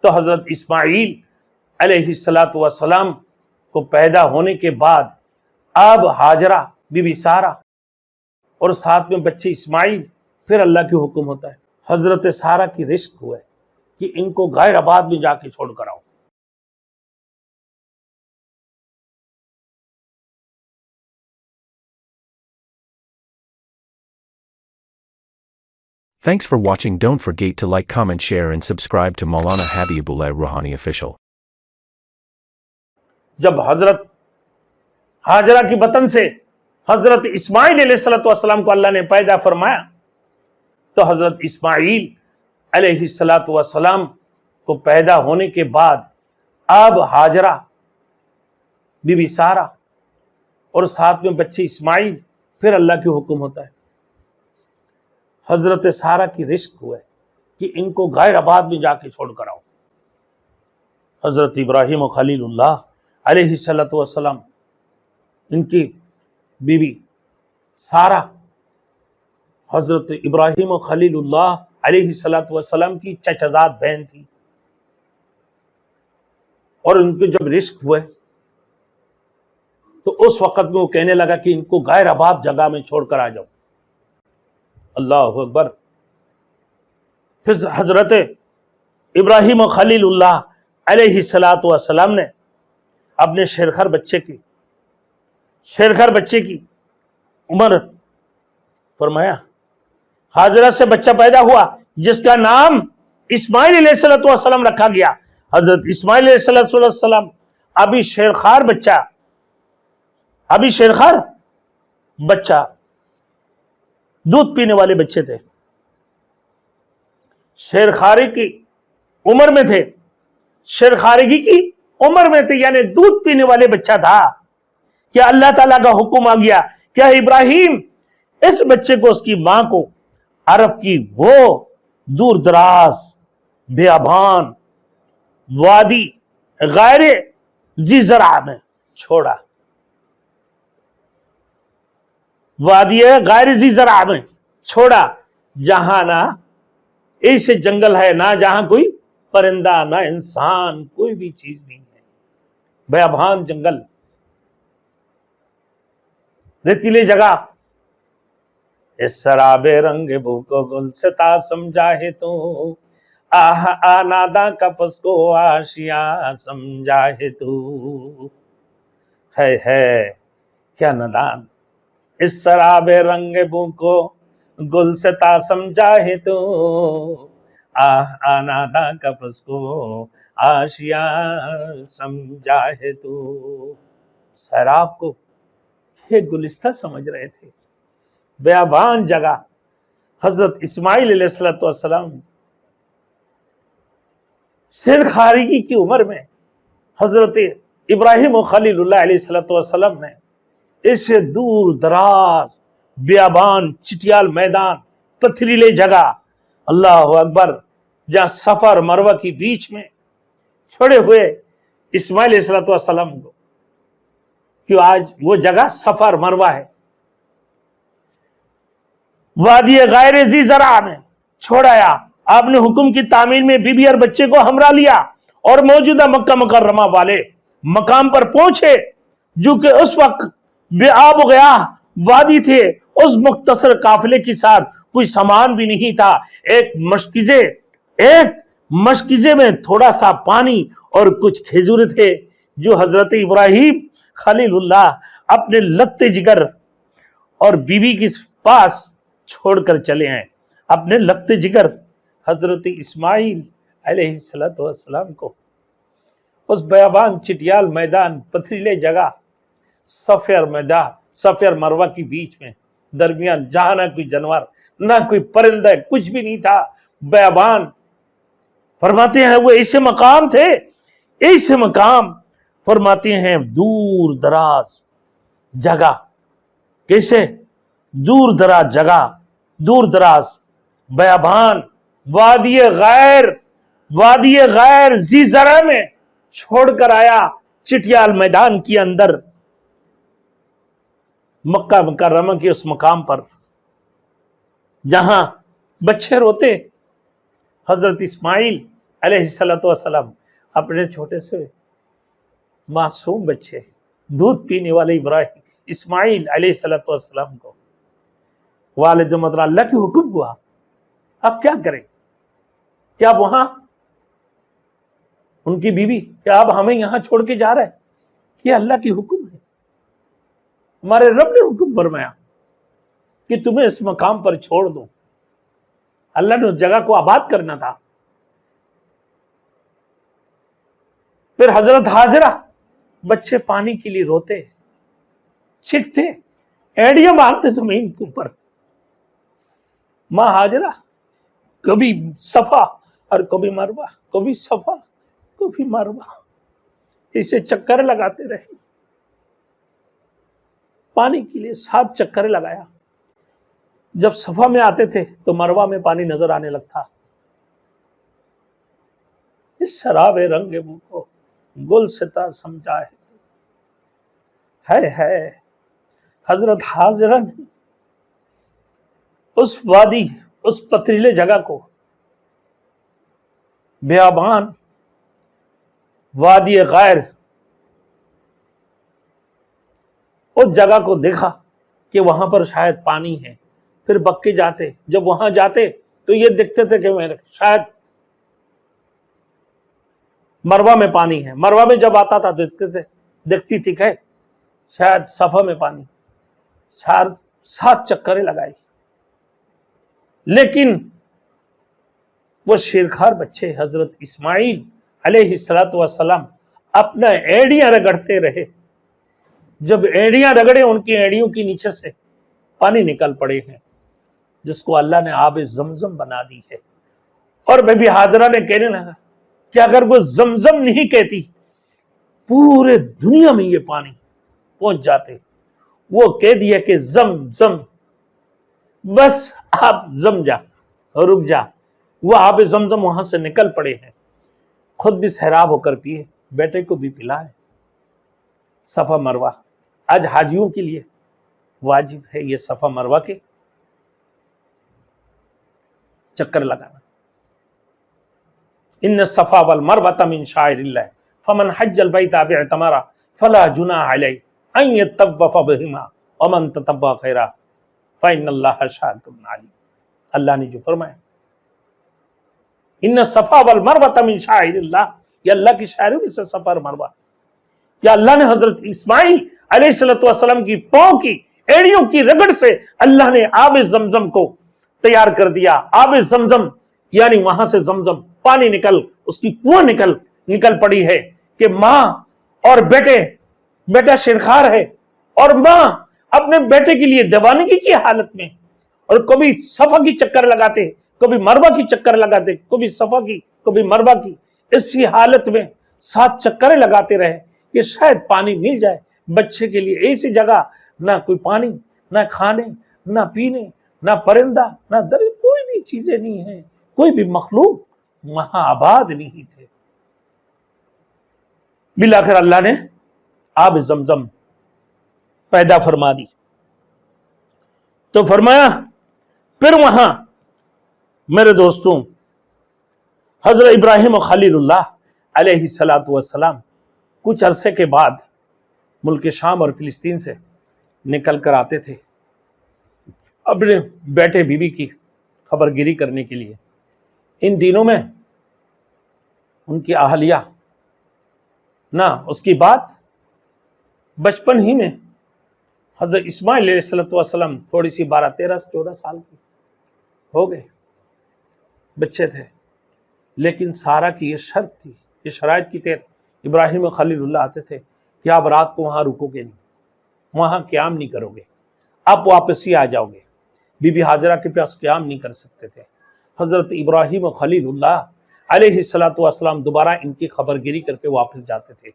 تو حضرت اسماعیل علیہ السلام کو پیدا ہونے کے بعد اب ہاجرہ بی بی سارہ اور ساتھ میں بچے اسماعیل، پھر اللہ کے حکم ہوتا ہے حضرت سارہ کی رزق ہوا ہے کہ ان کو غیر آباد میں جا کے چھوڑ کر آؤ۔ Thanks for watching. Don't forget to like, comment, share and subscribe to Maulana Habibullah Ruhani Official. جب حضرت ہاجرہ کی بطن سے حضرت اسماعیل علیہ السلام کو اللہ نے پیدا فرمایا تو حضرت اسماعیل علیہ السلام کو پیدا ہونے کے بعد اب ہاجرہ بی بی سارہ اور ساتھ میں بچے اسماعیل، پھر اللہ کے حکم ہوتا ہے حضرت سارہ کی رزق ہوا ہے کہ ان کو غیر آباد میں جا کے چھوڑ کر آؤ۔ حضرت ابراہیم و خلیل اللہ علیہ السلام، ان کی بیوی سارہ حضرت ابراہیم و خلیل اللہ علیہ السلام کی چچا زاد بہن تھی، اور ان کے جب رزق ہوئے تو اس وقت میں وہ کہنے لگا کہ ان کو غیر آباد جگہ میں چھوڑ کر آ جاؤ۔ اللہ اکبر۔ پھر حضرت ابراہیم و خلیل اللہ علیہ السلام نے اپنے شیرخر بچے کی عمر فرمایا، ہاجرہ سے بچہ پیدا ہوا جس کا نام اسماعیل علیہ السلام رکھا گیا۔ حضرت اسماعیل علیہ السلام ابھی شیرخوار بچہ دودھ پینے والے بچے تھے، شیرخواری کی عمر میں تھے، یعنی دودھ پینے والے بچہ تھا کہ اللہ تعالیٰ کا حکم آ گیا کہ ابراہیم اس بچے کو، اس کی ماں کو عرب کی وہ دور دراز بیابان وادی غیر ذی زرع میں چھوڑا، وادی غیر ذی زرع میں چھوڑا، جہاں نہ ایسے جنگل ہے، نہ جہاں کوئی پرندہ، نہ انسان، کوئی بھی چیز نہیں ہے، بیابان جنگل، ریتیلے جگہ۔ اس سراب رنگ بو کو گل ستا سمجھائے تو، آہ آنادا کفس کو آشیا سمجھائے تو، ہے کیا ندان اس سراب رنگ بو کو گل ستا سمجھائے تو، آہ آنادا کفس کو آشیا سمجھائے تو۔ سیراب کو یہ گلستہ سمجھ رہے تھے، بیابان جگہ۔ حضرت اسماعیل علیہ السلام شیرخواری کی عمر میں حضرت ابراہیم و خلیل اللہ علیہ السلام نے اس دور دراز بیابان، چٹیال میدان، پتھریلے جگہ، اللہ اکبر، جہاں صفا اور مروہ کی بیچ میں چھوڑے ہوئے اسماعیل علیہ السلام کو، کہ آج وہ جگہ صفا اور مروہ ہے، وادی غیر ذی زرع میں چھوڑایا۔ آپ نے حکم کی تعمیل میں بی بی اور بچے کو ہمراہ لیا اور موجودہ مکہ مکرمہ والے مقام پر پہنچے، جو کہ اس وقت بے آب و گیاہ وادی تھے۔ اس مختصر قافلے کے ساتھ کوئی سامان بھی نہیں تھا، ایک مشکیزے میں تھوڑا سا پانی اور کچھ کھجور تھے، جو حضرت ابراہیم خلیل اللہ اپنے لگتے جگر اور بیوی کے پاس چھوڑ کر چلے ہیں۔ اپنے لگتے جگر حضرت اسماعیل علیہ السلام کو اس بیابان، چٹیال میدان، پتھریلے جگہ، صفا اور مروہ کی بیچ میں درمیان، جہاں نہ کوئی جانور، نہ کوئی پرندہ، کچھ بھی نہیں تھا، بیابان۔ فرماتے ہیں وہ ایسے مقام تھے، ایسے مقام، فرماتے ہیں دور دراز جگہ، کیسے دور دراز جگہ، دور دراز بیابان، وادی غیر ذی زرع میں چھوڑ کر آیا، چٹیال میدان کے اندر، مکہ مکرمہ کے اس مقام پر جہاں بچے روتے۔ حضرت اسماعیل علیہ الصلوۃ والسلام اپنے چھوٹے سے معصوم بچے دودھ پینے والے ابراہیم اسماعیل علیہ الصلوۃ والسلام کو والد محترم اللہ کی حکم ہوا، اب کیا کریں؟ کیا اب وہاں ان کی بیوی کیا اب ہمیں یہاں چھوڑ کے جا رہا ہے؟ یہ اللہ کی حکم ہے، ہمارے رب نے حکم فرمایا کہ تمہیں اس مقام پر چھوڑ دو۔ اللہ نے اس جگہ کو آباد کرنا تھا۔ پھر حضرت ہاجرہ بچے پانی کے لیے روتے چیختے ایڑیاں مارتے زمین کے اوپر۔ ماں ہاجرہ کبھی صفا اور کبھی مروہ، کبھی صفا کبھی مروہ، اسے چکر لگاتے رہے، پانی کے لیے 7 چکر لگایا۔ جب صفا میں آتے تھے تو مروہ میں پانی نظر آنے لگتا۔ اس شراب رنگ منہ کو گل ستا سمجھا ہے حضرت حاجرہ نے اس وادی، اس پتھریلے جگہ کو، بیابان وادی غیر، اس جگہ کو دیکھا کہ وہاں پر شاید پانی ہے۔ پھر بکے جاتے، جب وہاں جاتے تو یہ دیکھتے تھے کہ شاید مروہ میں پانی ہے۔ مروہ میں جب آتا تھا دیکھتی تھی کہ شاید صفا میں پانی۔ 7 چکریں لگائی، لیکن وہ شیرخوار بچے حضرت اسماعیل علیہ الصلوۃ والسلام اپنا ایڑیاں رگڑتے رہے۔ جب ایڑیاں رگڑے، ان کی ایڑیوں کے نیچے سے پانی نکل پڑے ہیں، جس کو اللہ نے آب زمزم بنا دی ہے۔ اور بی بی ہاجرہ نے کہنے لگا کہ اگر وہ زمزم نہیں کہتی، پورے دنیا میں یہ پانی پہنچ جاتے۔ وہ کہہ دیا کہ زم زم، بس آپ زم جا، رک جا۔ وہ آب زمزم وہاں سے نکل پڑے ہیں، خود بھی سیراب ہو کر پیے، بیٹے کو بھی پلائے۔ صفا مروہ آج حاجیوں کے لیے واجب ہے، یہ صفا مروہ کے چکر لگانا۔ ان الصفا والمروہ من شعائر اللہ فمن حج البیت او اعتمر فلا جناح علیہ ان یطوف بہما ومن تطوع خیرا فإن اللہ شاکر علیم۔ اللہ نے جو فرمایا ان الصفا والمروہ من شعائر اللہ، یہ اللہ کی شاعری میں سے صفا اور مروہ، کیا اللہ نے حضرت اسماعیل علیہ السلام کی پاؤں کی ایڑیوں کی رگڑ سے اللہ نے آب زمزم کو تیار کر دیا۔ آب زمزم یعنی وہاں سے زمزم پانی نکل، اس کی کنواں نکل پڑی ہے کہ ماں اور بیٹا شیرخوار ہے، اور ماں اپنے بیٹے کے لیے دیوانگی کی حالت میں، اور کبھی صفا کی چکر لگاتے، کبھی مروہ کی چکر لگاتے، کبھی صفا کی کبھی مروہ کی، اسی حالت میں 7 چکریں لگاتے رہے کہ شاید پانی مل جائے بچے کے لیے۔ ایسی جگہ نہ کوئی پانی، نہ کھانے، نہ پینے، نہ پرندہ، نہ درخت، کوئی بھی چیزیں نہیں ہیں، کوئی بھی مخلوق وہاں آباد نہیں تھے۔ بالآخر اللہ نے آب زمزم پیدا فرما دی، تو فرمایا پھر وہاں میرے دوستوں حضرت ابراہیم خلیل اللہ علیہ السلام کچھ عرصے کے بعد ملک شام اور فلسطین سے نکل کر آتے تھے اپنے بیٹے بیوی کی خبر گیری کرنے کے لیے۔ ان دنوں میں ان کی اہلیہ نہ اس کی بات، بچپن ہی میں حضرت اسماعیل علیہ السلام تھوڑی سی 12 13 14 سال کی ہو گئے، بچے تھے، لیکن سارا کی یہ شرط تھی، یہ شرائط کی تحت ابراہیم خلیل اللہ آتے تھے کہ آپ رات کو وہاں رکو گے نہیں، وہاں قیام نہیں کرو گے، آپ واپس ہی آ جاؤ گے۔ بی بی ہاجرہ کے پاس قیام نہیں کر سکتے تھے۔ حضرت ابراہیم خلیل اللہ علیہ السلام دوبارہ ان کی خبر گیری کر کے واپس جاتے تھے۔